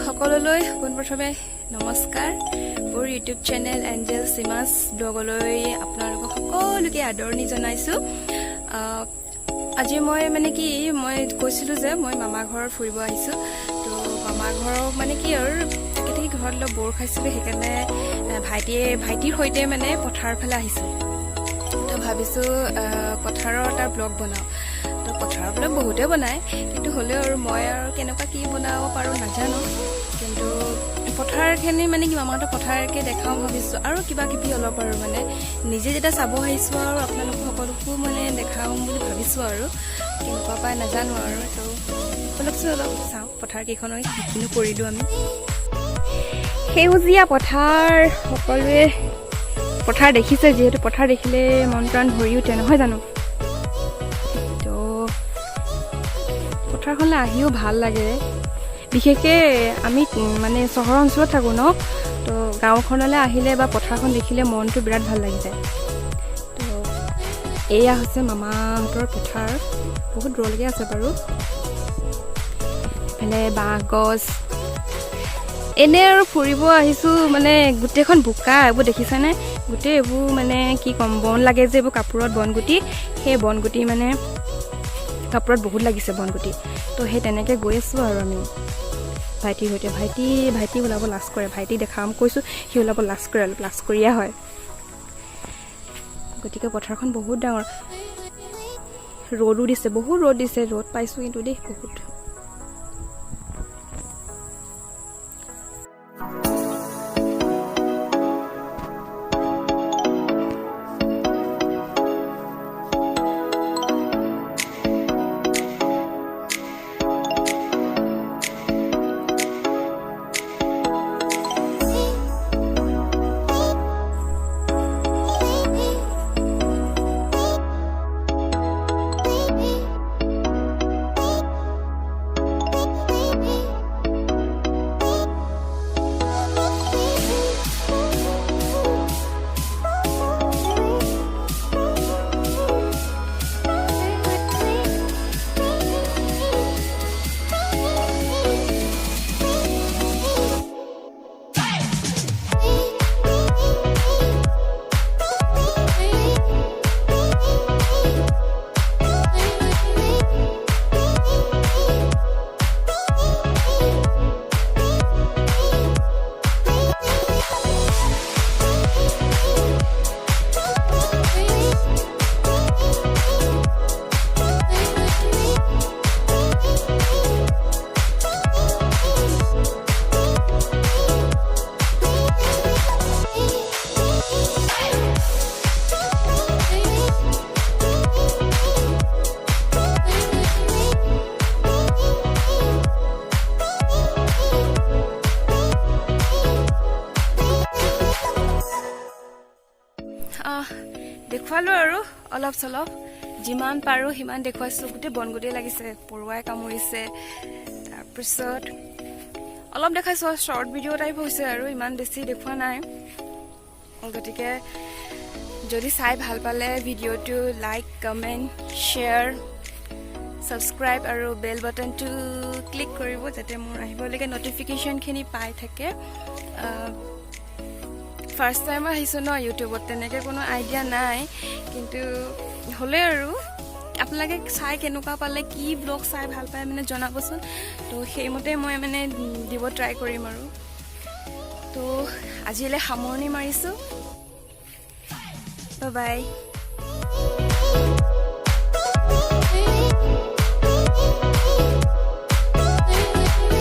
সকলোলৈ পোনপ্ৰথমে নমস্কাৰ। মোৰ ইউটিউব চেনেল এঞ্জেল চিমাছ ব্লগলৈ আপোনালোকক সকলোকে আদৰণি জনাইছোঁ। আজি মই কৈছিলোঁ যে মই মামা ঘৰত ফুৰিব আহিছোঁ। তো মামা ঘৰৰ কি আৰু থাকি ঘৰত অলপ বৰ খাইছিলোঁ, সেইকাৰণে ভাইটিৰ সৈতে পথাৰৰ ফালে আহিছোঁ। তো ভাবিছোঁ পথাৰৰ এটা ব্লগ বনাওঁ। তো পথাৰৰ ব্লগ বহুতে বনায়, কিন্তু হ'লেও আৰু মই আৰু কেনেকুৱা কি বনাব পাৰোঁ নাজানো। কিন্তু পথাৰখিনি মামাহঁতৰ পথাৰকে দেখাওঁ ভাবিছোঁ, আৰু কিবা কিবি অলপ আৰু নিজে যেতিয়া চাব আহিছোঁ আৰু আপোনালোক সকলোকো দেখাওঁ বুলি ভাবিছোঁ। আৰু কেনেকুৱা পাই নাজানো আৰু। তো অলপচোন অলপ চাওঁ পথাৰকেইখনৰ কিনো কৰিলোঁ আমি। সেউজীয়া পথাৰ, সকলোৱে পথাৰ দেখিছে, যিহেতু পথাৰ দেখিলে মন প্ৰাণ ভৰি উঠে, নহয় জানো? তো পথাৰখনলৈ আহিও ভাল লাগে। বিশেষকৈ আমি চহৰ অঞ্চলত থাকোঁ ন, তো গাঁওখনলৈ আহিলে বা পথাৰখন দেখিলে মনটো বিৰাট ভাল লাগি যায়। তো এয়া হৈছে মামাহঁতৰ পথাৰ, বহুত দূৰলৈকে আছে বাৰু। এইফালে বাঁহ গছ, এনে আৰু ফুৰিব আহিছোঁ। গোটেইখন বোকা, এইবোৰ দেখিছেনে? গোটেই এইবোৰ কি ক'ম, বন লাগে যে এইবোৰ কাপোৰত বনগুটি, সেই বনগুটি কাপোৰত বহুত লাগিছে বনগুটি। তো সেই তেনেকৈ গৈ আছোঁ আৰু আমি ভাইটিৰ সৈতে। ভাইটি ওলাব লাজ কৰে, ভাইটি দেখাম কৈছোঁ, সি ওলাব লাজ কৰে, অলপ লাজ কৰিয়া হয়। গতিকে পথাৰখন বহুত ডাঙৰ, ৰ'দো দিছে, বহুত ৰ'দ দিছে, ৰ'দ পাইছোঁ কিন্তু দেই বহুত। দেখুৱালোঁ আৰু অলপ চলপ, যিমান পাৰোঁ সিমান দেখুৱাইছোঁ। গোটেই বনগুটি লাগিছে, পৰুৱাই কামুৰিছে। তাৰপিছত অলপ দেখাইছোঁ, শ্বৰ্ট ভিডিঅ' টাইপ হৈছে আৰু ইমান বেছি দেখুওৱা নাই। গতিকে যদি চাই ভাল পালে ভিডিঅ'টো লাইক, কমেণ্ট, শ্বেয়াৰ, ছাবস্ক্ৰাইব আৰু বেল বাটনটো ক্লিক কৰিব, যাতে মোৰ আহিবলগীয়া নটিফিকেশ্যনখিনি পাই থাকে। ফাৰ্ষ্ট টাইম আহিছোঁ ন ইউটিউবত, তেনেকৈ কোনো আইডিয়া নাই, কিন্তু হ'লে আৰু আপোনালোকে চাই কেনেকুৱা পালে, কি ব্লগ চাই ভাল পায় জনাবচোন। তো সেইমতে মই দিব ট্ৰাই কৰিম আৰু। তো আজিলৈ সামৰণি মাৰিছোঁ, বাই বাই।